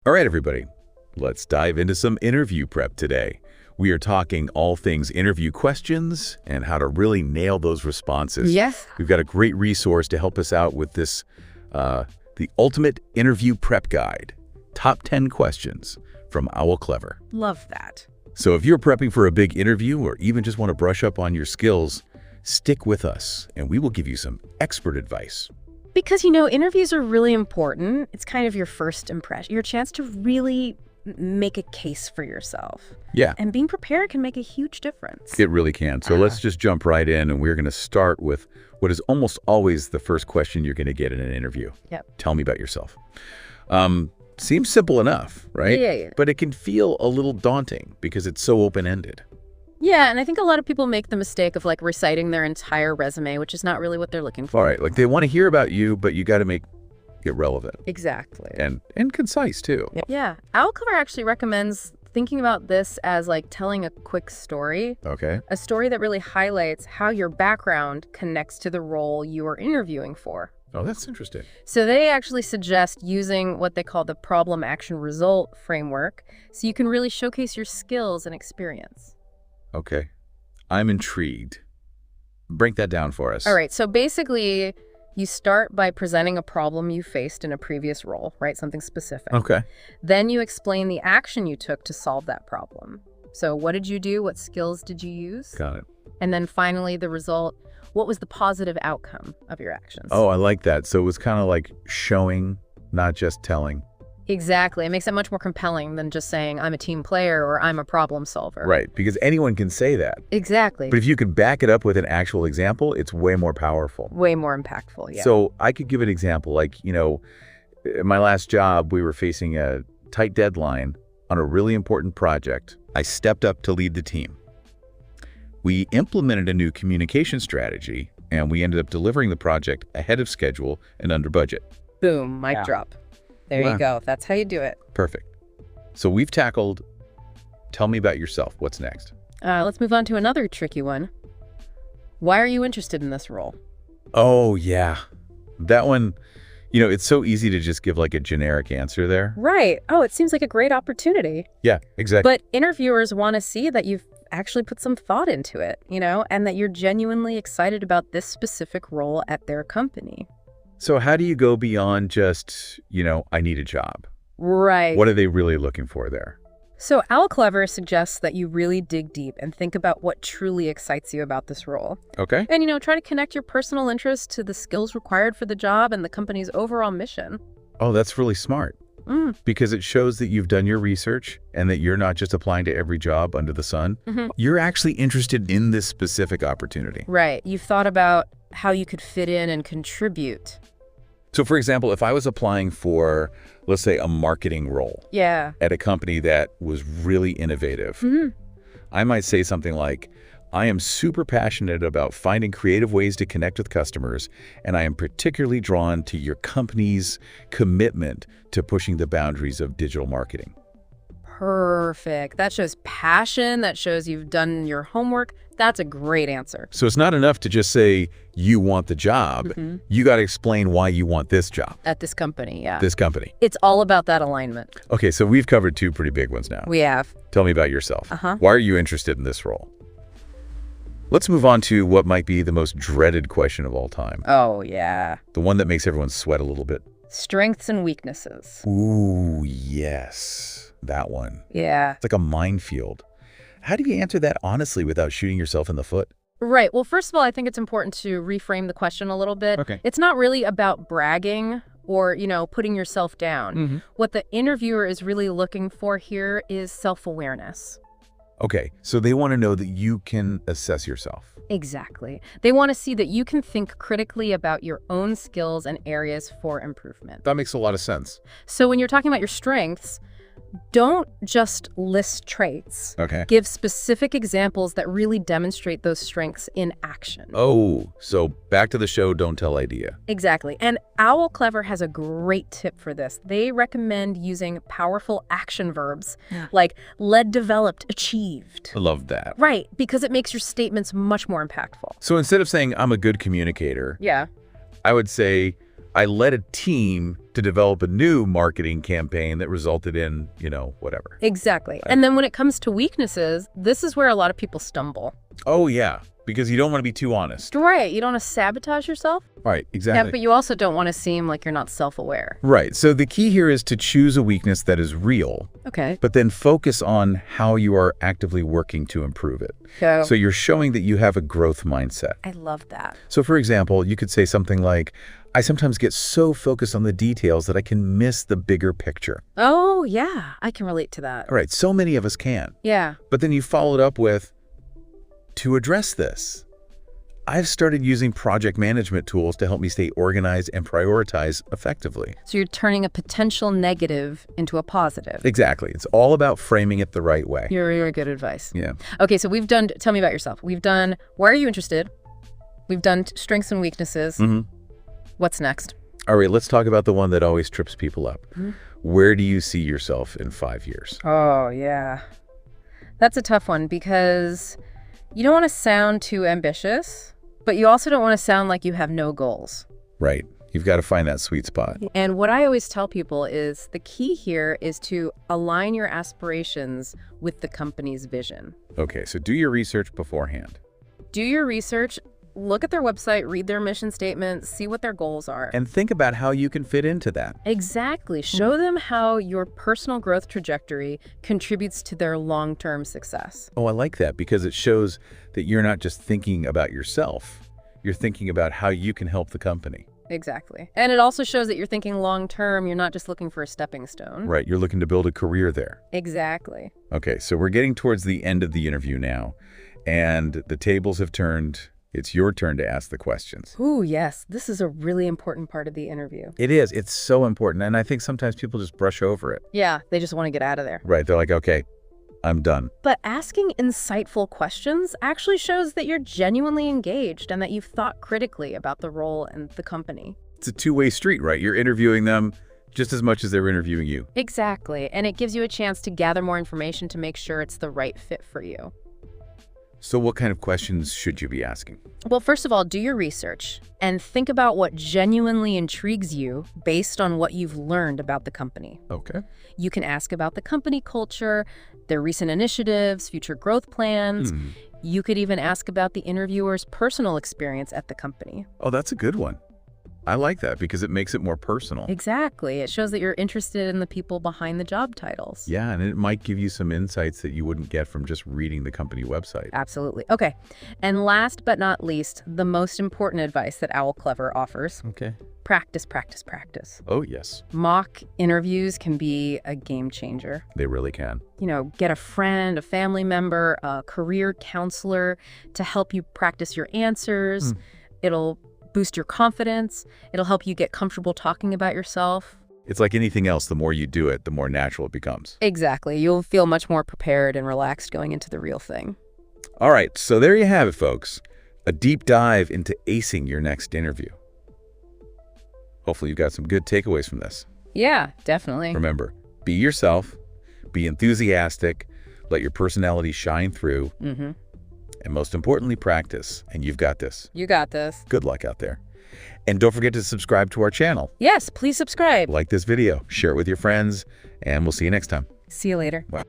All right, everybody, let's dive into some interview prep today. We are talking all things interview questions and how to really nail those responses. Yes. We've got a great resource to help us out with this, the Ultimate Interview Prep Guide, Top 10 Questions from Owl Clever. Love that. So if you're prepping for a big interview or even just want to brush up on your skills, stick with us and we will give you some expert advice. Because, interviews are really important. It's kind of your first impression, your chance to really make a case for yourself. Yeah. And being prepared can make a huge difference. It really can. So let's just jump right in, and we're going to start with what is almost always the first question you're going to get in an interview. Yep. Tell me about yourself. Seems simple enough, right? Yeah. But it can feel a little daunting because it's so open-ended. Yeah, and I think a lot of people make the mistake of reciting their entire resume, which is not really what they're looking for. All right, they want to hear about you, but you got to make it relevant. Exactly. And concise too. Yeah. Owl Clever actually recommends thinking about this as telling a quick story. Okay. A story that really highlights how your background connects to the role you are interviewing for. Oh, that's interesting. So they actually suggest using what they call the problem action result framework so you can really showcase your skills and experience. Okay. I'm intrigued. Break that down for us. All right. So basically, you start by presenting a problem you faced in a previous role, right? Something specific. Okay. Then you explain the action you took to solve that problem. So what did you do? What skills did you use? Got it. And then finally, the result. What was the positive outcome of your actions? Oh, I like that. So it was kind of like showing, not just telling. Exactly. It makes it much more compelling than just saying, I'm a team player or I'm a problem solver. Right, because anyone can say that. Exactly. But if you could back it up with an actual example, it's way more powerful. Way more impactful, yeah. So I could give an example. In my last job, we were facing a tight deadline on a really important project. I stepped up to lead the team. We implemented a new communication strategy, and we ended up delivering the project ahead of schedule and under budget. Boom, mic drop. There you go. That's how you do it. Perfect. So we've tackled, tell me about yourself. What's next? Let's move on to another tricky one. Why are you interested in this role? Oh, yeah. That one, it's so easy to just give a generic answer there. Right. Oh, it seems like a great opportunity. Yeah, exactly. But interviewers want to see that you've actually put some thought into it, and that you're genuinely excited about this specific role at their company. So how do you go beyond just, I need a job? Right. What are they really looking for there? So Owl Clever suggests that you really dig deep and think about what truly excites you about this role. Okay. And, try to connect your personal interest to the skills required for the job and the company's overall mission. Oh, that's really smart. Because it shows that you've done your research and that you're not just applying to every job under the sun. You're actually interested in this specific opportunity. Right. You've thought about how you could fit in and contribute. So, for example, if I was applying for, let's say, a marketing role at a company that was really innovative, I might say something like, I am super passionate about finding creative ways to connect with customers, and I am particularly drawn to your company's commitment to pushing the boundaries of digital marketing. Perfect. That shows passion. That shows you've done your homework. That's a great answer. So it's not enough to just say you want the job. You got to explain why you want this job. At this company, yeah. This company. It's all about that alignment. Okay, so we've covered two pretty big ones now. We have. Tell me about yourself. Why are you interested in this role? Let's move on to what might be the most dreaded question of all time. Oh, yeah. The one that makes everyone sweat a little bit. Strengths and weaknesses. Ooh, yes. That one. Yeah. It's like a minefield. How do you answer that honestly without shooting yourself in the foot? Right. Well, first of all, I think it's important to reframe the question a little bit. Okay. It's not really about bragging or, putting yourself down. What the interviewer is really looking for here is self-awareness. Okay, so they want to know that you can assess yourself. Exactly. They want to see that you can think critically about your own skills and areas for improvement. That makes a lot of sense. So when you're talking about your strengths, don't just list traits. Okay. Give specific examples that really demonstrate those strengths in action. Oh, so back to the show, don't tell idea. Exactly. And Owl Clever has a great tip for this. They recommend using powerful action verbs like led, developed, achieved. I love that. Right, because it makes your statements much more impactful. So instead of saying I'm a good communicator, I would say I led a team to develop a new marketing campaign that resulted in, whatever. Exactly. And then when it comes to weaknesses, this is where a lot of people stumble. Oh, yeah. Because you don't want to be too honest. Right. You don't want to sabotage yourself. Right, exactly. Yeah, but you also don't want to seem like you're not self-aware. Right. So the key here is to choose a weakness that is real. Okay. But then focus on how you are actively working to improve it. So you're showing that you have a growth mindset. I love that. So for example, you could say something like, I sometimes get so focused on the details that I can miss the bigger picture. Oh, yeah. I can relate to that. All right. So many of us can. Yeah. But then you followed up with, to address this, I've started using project management tools to help me stay organized and prioritize effectively. So you're turning a potential negative into a positive. Exactly. It's all about framing it the right way. You're good advice. Yeah. Okay, so we've done, tell me about yourself. We've done, why are you interested? We've done strengths and weaknesses. What's next? All right, let's talk about the one that always trips people up. Where do you see yourself in 5 years? Oh, yeah. That's a tough one because you don't want to sound too ambitious, but you also don't want to sound like you have no goals. Right. You've got to find that sweet spot. And what I always tell people is the key here is to align your aspirations with the company's vision. Okay, so do your research beforehand. Do your research, look at their website, read their mission statement, see what their goals are. And think about how you can fit into that. Exactly. Show them how your personal growth trajectory contributes to their long-term success. Oh, I like that because it shows that you're not just thinking about yourself. You're thinking about how you can help the company. Exactly. And it also shows that you're thinking long-term. You're not just looking for a stepping stone. Right. You're looking to build a career there. Exactly. Okay, so we're getting towards the end of the interview now, and the tables have turned. It's your turn to ask the questions. Ooh, yes. This is a really important part of the interview. It is. It's so important. And I think sometimes people just brush over it. Yeah, they just want to get out of there. Right. They're like, okay, I'm done. But asking insightful questions actually shows that you're genuinely engaged and that you've thought critically about the role and the company. It's a two-way street, right? You're interviewing them just as much as they're interviewing you. Exactly. And it gives you a chance to gather more information to make sure it's the right fit for you. So what kind of questions should you be asking? Well, first of all, do your research and think about what genuinely intrigues you based on what you've learned about the company. Okay. You can ask about the company culture, their recent initiatives, future growth plans. You could even ask about the interviewer's personal experience at the company. Oh, that's a good one. I like that because it makes it more personal. Exactly. It shows that you're interested in the people behind the job titles. Yeah, and it might give you some insights that you wouldn't get from just reading the company website. Absolutely. Okay. And last but not least, the most important advice that Owl Clever offers. Okay. Practice, practice, practice. Oh, yes. Mock interviews can be a game changer. They really can. Get a friend, a family member, a career counselor to help you practice your answers. It'll boost your confidence. It'll help you get comfortable talking about yourself. It's like anything else, the more you do it, the more natural it becomes. Exactly. You'll feel much more prepared and relaxed going into the real thing. All right, so there you have it, folks. A deep dive into acing your next interview. Hopefully you got some good takeaways from this. Yeah, definitely. Remember, be yourself, be enthusiastic, let your personality shine through, and most importantly, practice. And you've got this. You got this. Good luck out there. And don't forget to subscribe to our channel. Yes, please subscribe. Like this video, share it with your friends, and we'll see you next time. See you later. Wow.